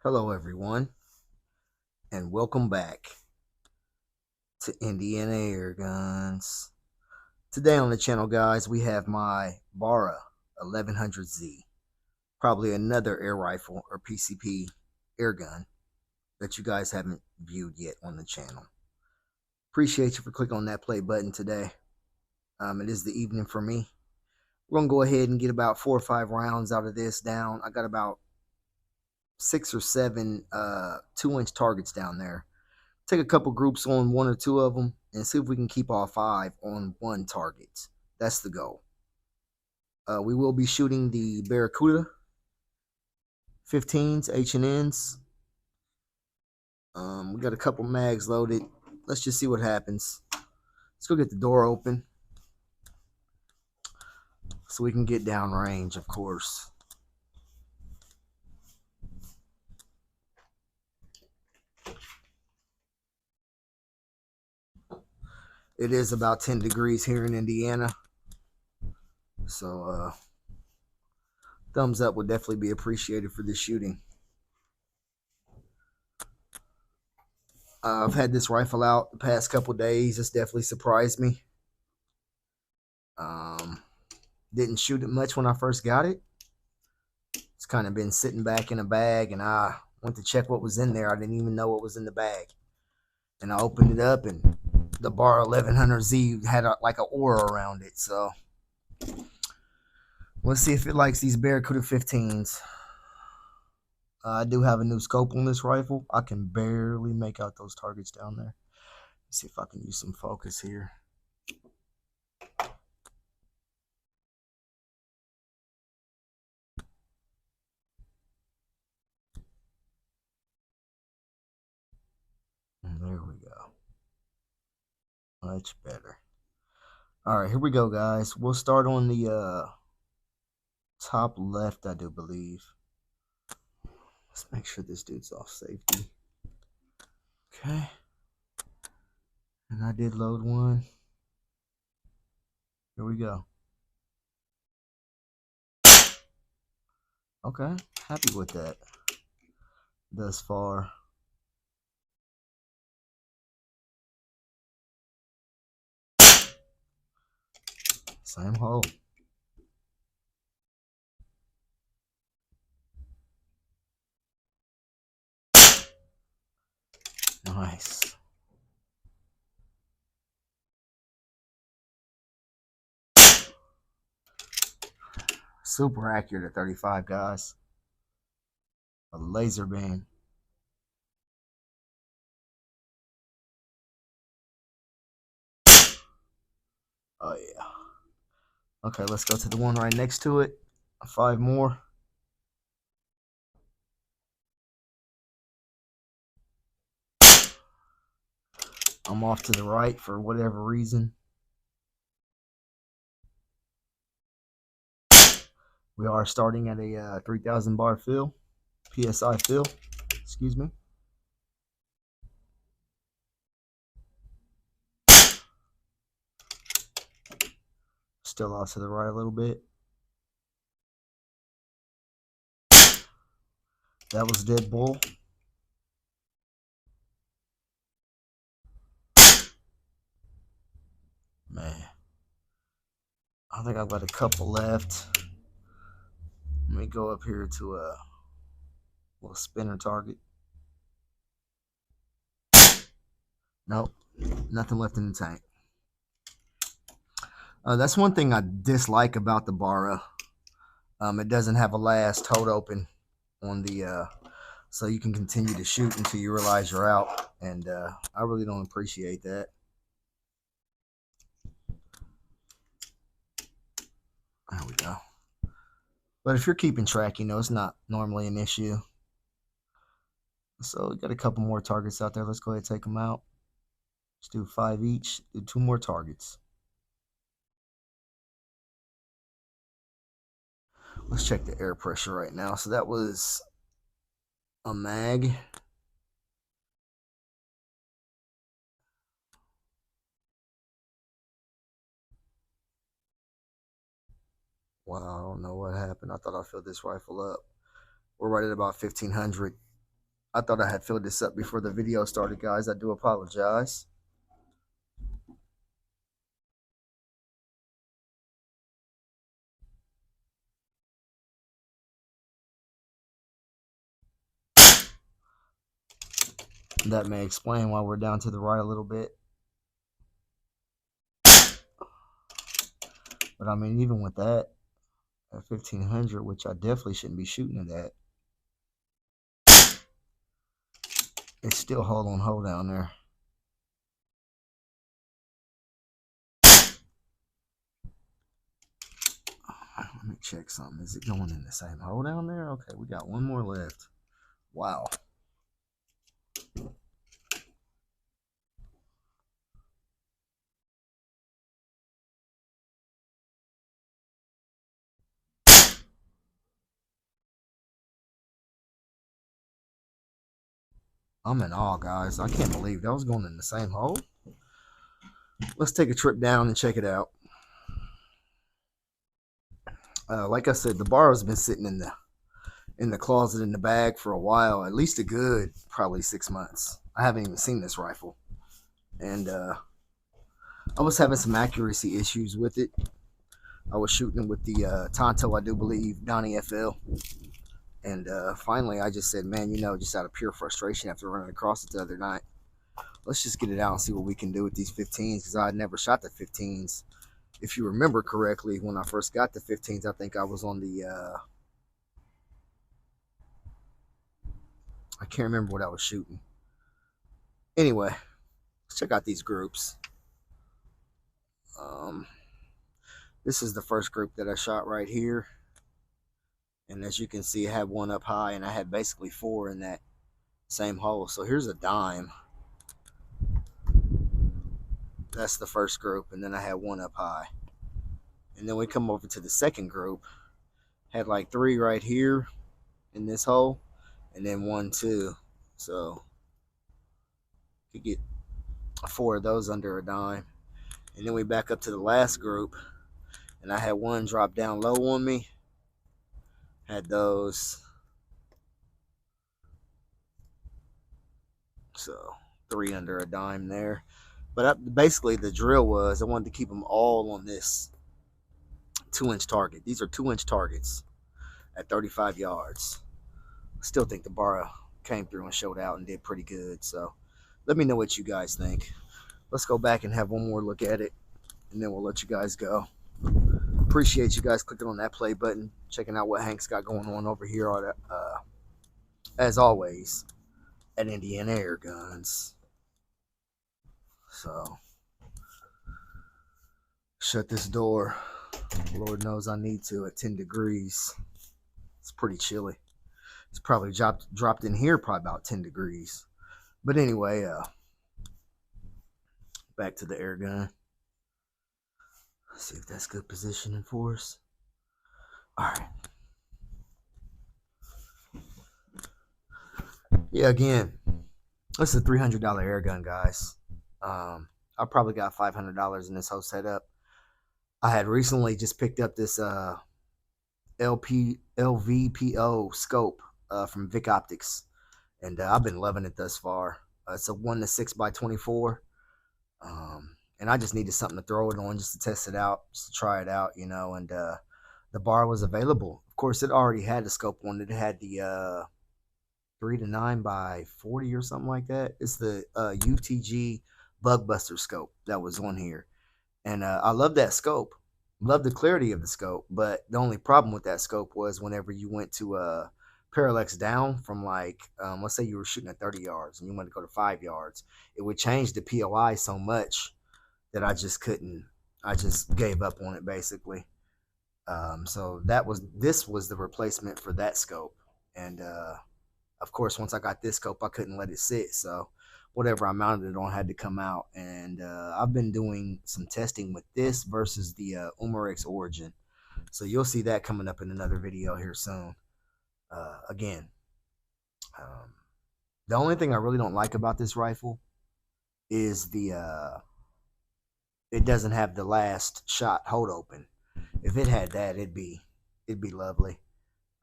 Hello, everyone, and welcome back to Indiana Airguns. Today on the channel, guys, we have my Barra 1100Z, probably another air rifle or PCP airgun that you guys haven't viewed yet on the channel. Appreciate you for clicking on that play button today. It is the evening for me. We're gonna go ahead and get about 4 or 5 rounds out of this down. I got about 6 or 7 2-inch targets down there. Take a couple groups on 1 or 2 of them and see if we can keep all 5 on 1 target. That's the goal. We will be shooting the Barracuda 15s, H&Ns. We got a couple mags loaded. Let's just see what happens. Let's go get the door open so we can get down range, of course. It is about 10 degrees here in Indiana. So, thumbs up would definitely be appreciated for this shooting. I've had this rifle out the past couple days. It's definitely surprised me. Didn't shoot it much when I first got it. It's kind of been sitting back in a bag, and I went to check what was in there. I didn't even know what was in the bag. And I opened it up, and the Barra 1100Z had like an aura around it. So let's see if it likes these Barracuda 15s. I do have a new scope on this rifle. I can barely make out those targets down there. Let's see if I can use some focus here. And there we go. Much better. All right, here we go, guys. We'll start on the top left, I do believe. Let's make sure this dude's off safety. Okay. And I did load one. Here we go. Okay, happy with that thus far. Same hole. Nice. Super accurate at 35, guys. A laser beam. Oh, yeah. Okay, let's go to the one right next to it. 5 more. I'm off to the right for whatever reason. We are starting at a 3,000 bar fill. PSI fill. Excuse me. Still off to the right a little bit. That was dead bull. Man. I think I've got a couple left. Let me go up here to a little spinner target. Nope. Nothing left in the tank. That's one thing I dislike about the Barra. It doesn't have a last hold open on the so you can continue to shoot until you realize you're out, and I really don't appreciate that. There we go. But if you're keeping track, you know it's not normally an issue. So we got a couple more targets out there. Let's go ahead and take them out. Let's do 5 each. Do 2 more targets. Let's check the air pressure right now. So that was a mag. Wow, I don't know what happened. I thought I filled this rifle up. We're right at about 1,500. I thought I had filled this up before the video started, guys. I do apologize. That may explain why we're down to the right a little bit. But I mean, even with that, at 1500, which I definitely shouldn't be shooting at that, it's still hold on hold down there. Let me check something. Is it going in the same hole down there? Okay, we got one more left. Wow. I'm in awe, guys. I can't believe that was going in the same hole. Let's take a trip down and check it out. Like I said, the Barra's been sitting in the closet in the bag for a while, at least a good probably 6 months. I haven't even seen this rifle, and I was having some accuracy issues with it. I was shooting with the Tonto, I do believe, Donnie FL. And finally, I just said, man, just out of pure frustration after running across it the other night, let's just get it out and see what we can do with these 15s, because I had never shot the 15s. If you remember correctly, when I first got the 15s, I think I was on the, I can't remember what I was shooting. Anyway, let's check out these groups. This is the first group that I shot right here. And as you can see, I had one up high, and I had basically 4 in that same hole. So here's a dime. That's the first group, and then I had one up high. And then we come over to the second group. Had like 3 right here in this hole, and then 1, 2. So you get 4 of those under a dime. And then we back up to the last group, and I had one drop down low on me. Had those. So 3 under a dime there. But basically the drill was I wanted to keep them all on this 2-inch target. These are 2-inch targets at 35 yards. Still think the Barra came through and showed out and did pretty good. So let me know what you guys think. Let's go back and have one more look at it, and then we'll let you guys go. Appreciate you guys clicking on that play button, checking out what Hank's got going on over here, as always, at Indiana Airguns. So, shut this door. Lord knows I need to at 10 degrees. It's pretty chilly. It's probably dropped in here probably about 10 degrees. But anyway, back to the air gun. Let's see if that's good positioning for us. All right. Yeah, again, this is a $300 air gun, guys. I probably got $500 in this whole setup. I had recently just picked up this LVPO scope from Vic Optics, and I've been loving it thus far. It's a 1-6x24, and I just needed something to throw it on just to test it out, just to try it out, and the Barra was available. Of course, it already had the scope on it. It had the 3 to 9x40 or something like that. It's the UTG Bugbuster scope that was on here. And I love that scope. Love the clarity of the scope. But the only problem with that scope was whenever you went to parallax down from like, let's say you were shooting at 30 yards and you wanted to go to 5 yards, it would change the POI so much that I just couldn't. I just gave up on it basically. So this was the replacement for that scope. And of course, once I got this scope, I couldn't let it sit. So whatever I mounted it on had to come out. And I've been doing some testing with this versus the Umarex Origin. So you'll see that coming up in another video here soon. Again, the only thing I really don't like about this rifle is it doesn't have the last shot hold open. If it had that, it'd be lovely.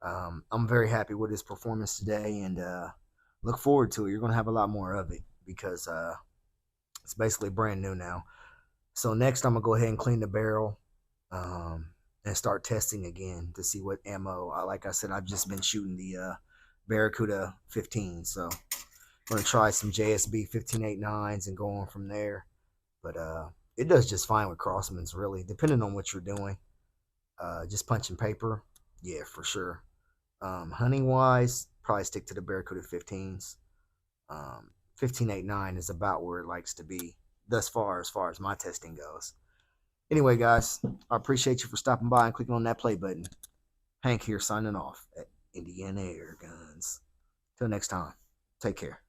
I'm very happy with his performance today, and look forward to it. You're gonna have a lot more of it because it's basically brand new now. So next, I'm gonna go ahead and clean the barrel and start testing again to see what ammo. Like I said, I've just been shooting the Barracuda 15, so I'm gonna try some JSB 1589s and go on from there. But it does just fine with Crossman's, really, depending on what you're doing. Just punching paper, yeah, for sure. Hunting wise, probably stick to the Barracuda 15s. 1589 is about where it likes to be thus far as my testing goes. Anyway, guys, I appreciate you for stopping by and clicking on that play button. Hank here signing off at Indiana Airguns. Till next time, take care.